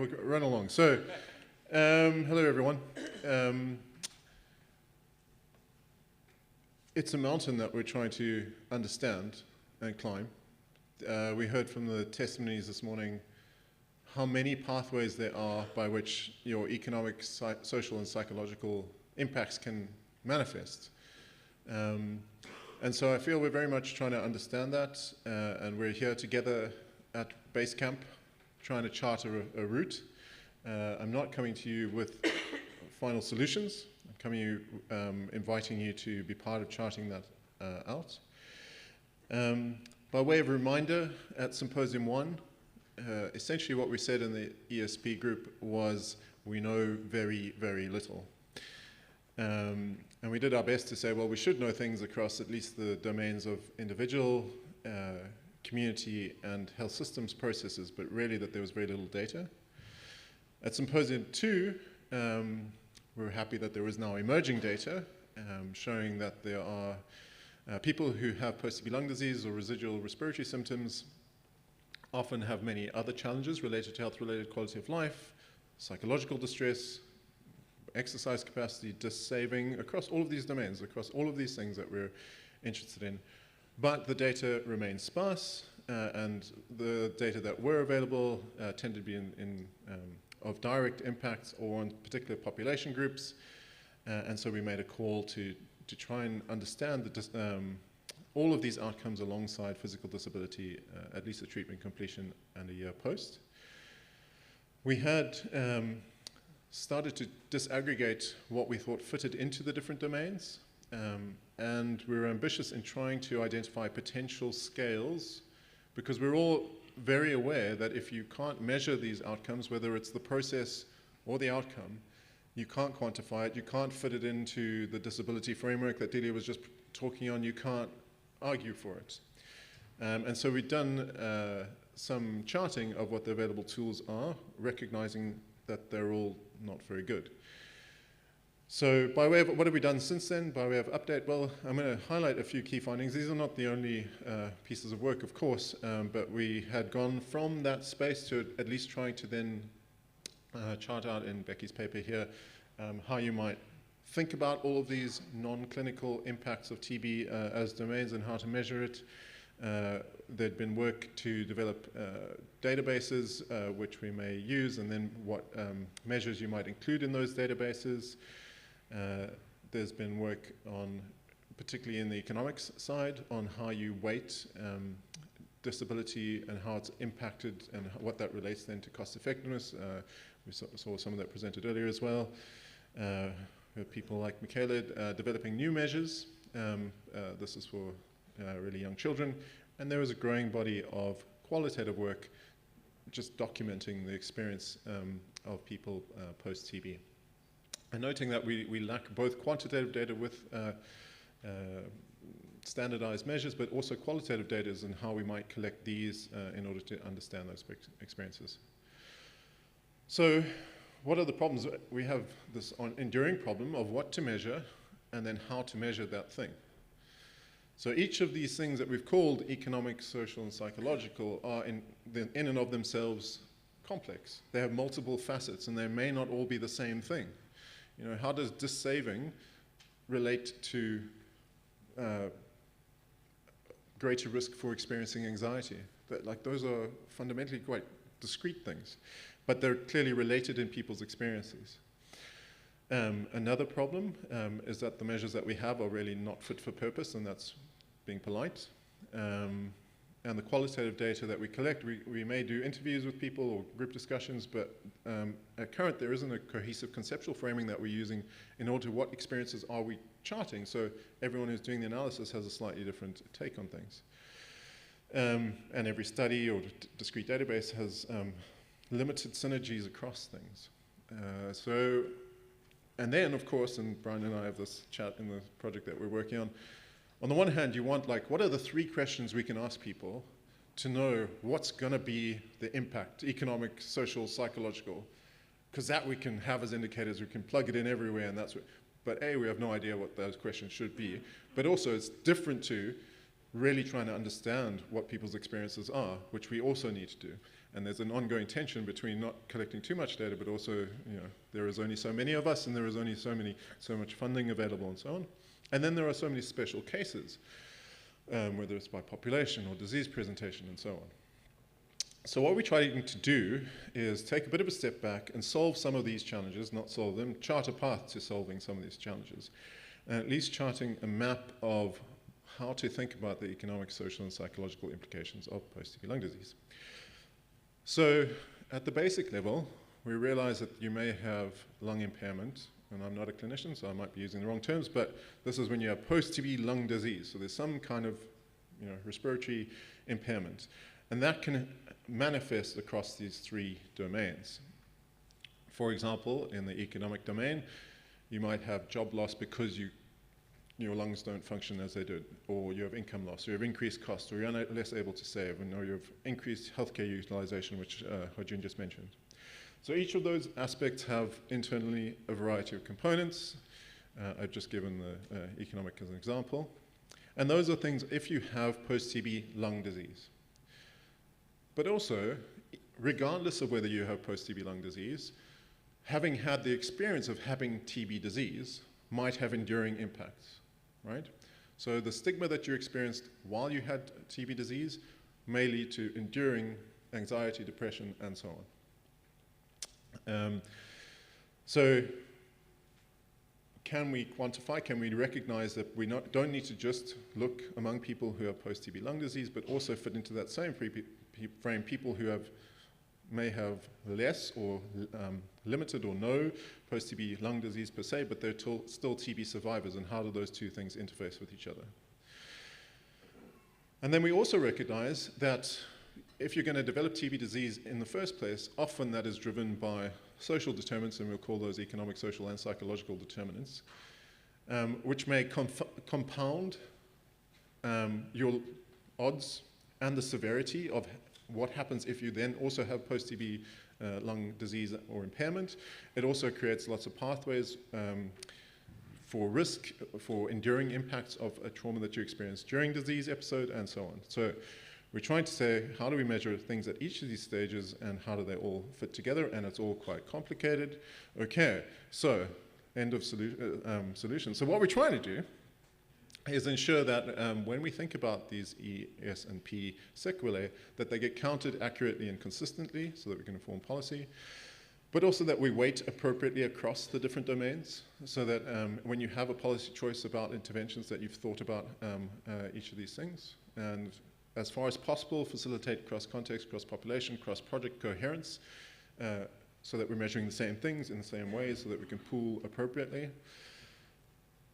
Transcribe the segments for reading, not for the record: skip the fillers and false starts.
We'll run along. So, hello everyone. It's a mountain that we're trying to understand and climb. We heard from the testimonies this morning how many pathways there are by which your economic, social and psychological impacts can manifest. And so I feel we're very much trying to understand that, and we're here together at base camp trying to chart a route. I'm not coming to you with final solutions. I'm coming inviting you to be part of charting that out. By way of reminder, at Symposium 1, essentially what we said in the ESP group was we know very, very little. And we did our best to say, well, we should know things across at least the domains of individual, community, and health systems processes, but really that there was very little data. At Symposium 2, we were happy that there is now emerging data showing that there are people who have post-TB lung disease or residual respiratory symptoms often have many other challenges related to health-related quality of life, psychological distress, exercise capacity, disc saving, across all of these domains, across all of these things that we're interested in. But the data remains sparse, and the data that were available tend to be of direct impacts or on particular population groups. And so we made a call to try and understand all of these outcomes alongside physical disability, at least at treatment completion and a year post. We had started to disaggregate what we thought fitted into the different domains. And we were ambitious in trying to identify potential scales, because we're all very aware that if you can't measure these outcomes, whether it's the process or the outcome, you can't quantify it, you can't fit it into the disability framework that Delia was just talking on, you can't argue for it. And so we've done some charting of what the available tools are, recognizing that they're all not very good. So by way of, what have we done since then? By way of update, well, I'm going to highlight a few key findings. These are not the only pieces of work, of course, but we had gone from that space to at least trying to then chart out in Becky's paper here how you might think about all of these non-clinical impacts of TB as domains and how to measure it. There'd been work to develop databases which we may use, and then what measures you might include in those databases. There's been work on, particularly in the economics side, on how you weight disability and how it's impacted and what that relates then to cost effectiveness. We saw some of that presented earlier as well. We have people like Michaela developing new measures. This is for really young children. And there is a growing body of qualitative work just documenting the experience of people post-TB. And noting that we lack both quantitative data with standardized measures, but also qualitative data and how we might collect these in order to understand those experiences. So what are the problems? We have this enduring problem of what to measure and then how to measure that thing. So each of these things that we've called economic, social, and psychological are in and of themselves complex. They have multiple facets, and they may not all be the same thing. You know, how does disc saving relate to greater risk for experiencing anxiety? Those are fundamentally quite discrete things, but they're clearly related in people's experiences. Another problem is that the measures that we have are really not fit for purpose, and that's being polite. And the qualitative data that we collect, we may do interviews with people or group discussions, but at current there isn't a cohesive conceptual framing that we're using in order to what experiences are we charting. So everyone who's doing the analysis has a slightly different take on things. And every study or discrete database has limited synergies across things. And then, of course, and Brian and I have this chat in the project that we're working on the one hand, you want, like, what are the 3 questions we can ask people to know what's going to be the impact, economic, social, psychological? Because that we can have as indicators, we can plug it in everywhere, and that's what, but A, we have no idea what those questions should be. But also, it's different to really trying to understand what people's experiences are, which we also need to do. And there's an ongoing tension between not collecting too much data, but also, there is only so many of us, and there is only so much funding available, and so on. And then there are so many special cases, whether it's by population or disease presentation, and so on. So what we're trying to do is take a bit of a step back and solve some of these challenges, not solve them, chart a path to solving some of these challenges, and at least charting a map of how to think about the economic, social, and psychological implications of post-TB lung disease. So at the basic level, we realize that you may have lung impairment, and I'm not a clinician, so I might be using the wrong terms, but this is when you have post-TB lung disease. So there's some kind of respiratory impairment. And that can manifest across these three domains. For example, in the economic domain, you might have job loss because your lungs don't function as they did, or you have income loss, or you have increased costs, or you're less able to save, or you have increased healthcare utilization, which Hojun just mentioned. So each of those aspects have internally a variety of components. I've just given the economic as an example. And those are things if you have post-TB lung disease. But also, regardless of whether you have post-TB lung disease, having had the experience of having TB disease might have enduring impacts, right? So the stigma that you experienced while you had TB disease may lead to enduring anxiety, depression, and so on. So can we quantify, can we recognize that we don't need to just look among people who have post-TB lung disease, but also fit into that same frame people who may have less or limited or no post-TB lung disease per se, but they're still TB survivors, and how do those two things interface with each other? And then we also recognize that if you're going to develop TB disease in the first place, often that is driven by social determinants, and we'll call those economic, social, and psychological determinants, which may compound your odds and the severity of what happens if you then also have post-TB lung disease or impairment. It also creates lots of pathways for risk, for enduring impacts of a trauma that you experienced during disease episode, and so on. So we're trying to say, how do we measure things at each of these stages, and how do they all fit together? And it's all quite complicated. Okay, so end of solution. So what we're trying to do is ensure that when we think about these E, S, and P sequelae, that they get counted accurately and consistently so that we can inform policy, but also that we weight appropriately across the different domains, so that when you have a policy choice about interventions, that you've thought about each of these things, and as far as possible, facilitate cross-context, cross-population, cross-project coherence, so that we're measuring the same things in the same ways, so that we can pool appropriately.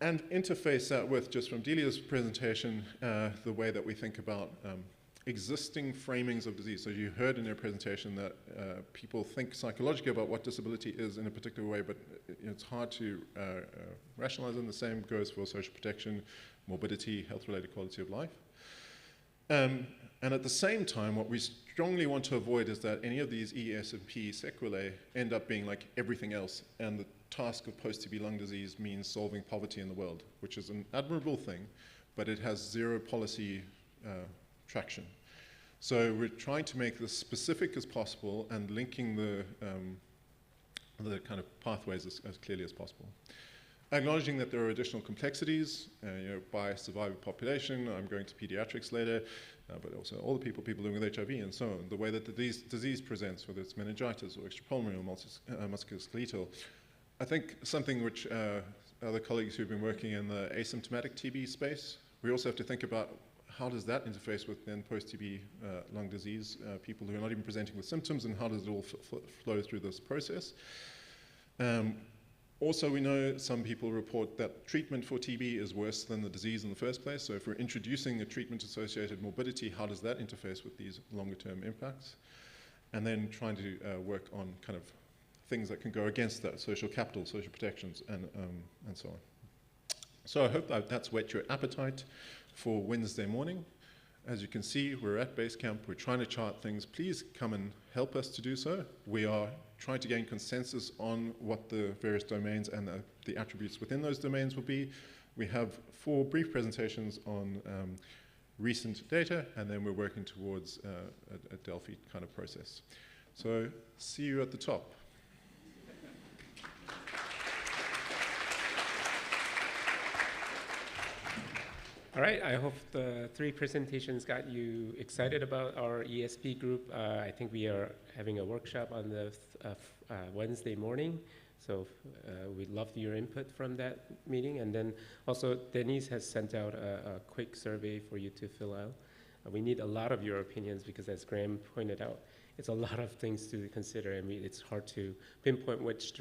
And interface that with, just from Delia's presentation, the way that we think about existing framings of disease. So you heard in her presentation that people think psychologically about what disability is in a particular way, but it's hard to rationalize, and the same goes for social protection, morbidity, health-related quality of life. And at the same time, what we strongly want to avoid is that any of these E, S, and P sequelae end up being like everything else, and the task of post-TB lung disease means solving poverty in the world, which is an admirable thing, but it has zero policy traction. So we're trying to make this specific as possible and linking the kind of pathways as clearly as possible. Acknowledging that there are additional complexities, by survivor population. I'm going to pediatrics later, but also all the people living with HIV and so on. The way that the disease presents, whether it's meningitis or extrapulmonary or musculoskeletal. I think something which other colleagues who've been working in the asymptomatic TB space, we also have to think about how does that interface with then post-TB lung disease, people who are not even presenting with symptoms, and how does it all flow through this process. Also, we know some people report that treatment for TB is worse than the disease in the first place. So if we're introducing a treatment-associated morbidity, how does that interface with these longer-term impacts? And then trying to work on kind of things that can go against that, social capital, social protections, and so on. So I hope that's whet your appetite for Wednesday morning. As you can see, we're at base camp. We're trying to chart things. Please come and help us to do so. We are trying to gain consensus on what the various domains and the attributes within those domains will be. We have 4 brief presentations on recent data, and then we're working towards a Delphi kind of process. So see you at the top. All right, I hope the 3 presentations got you excited about our ESP group. I think we are having a workshop on the Wednesday morning, so we'd love your input from that meeting. And then also Denise has sent out a quick survey for you to fill out. We need a lot of your opinions because, as Graeme pointed out, it's a lot of things to consider, and it's hard to pinpoint which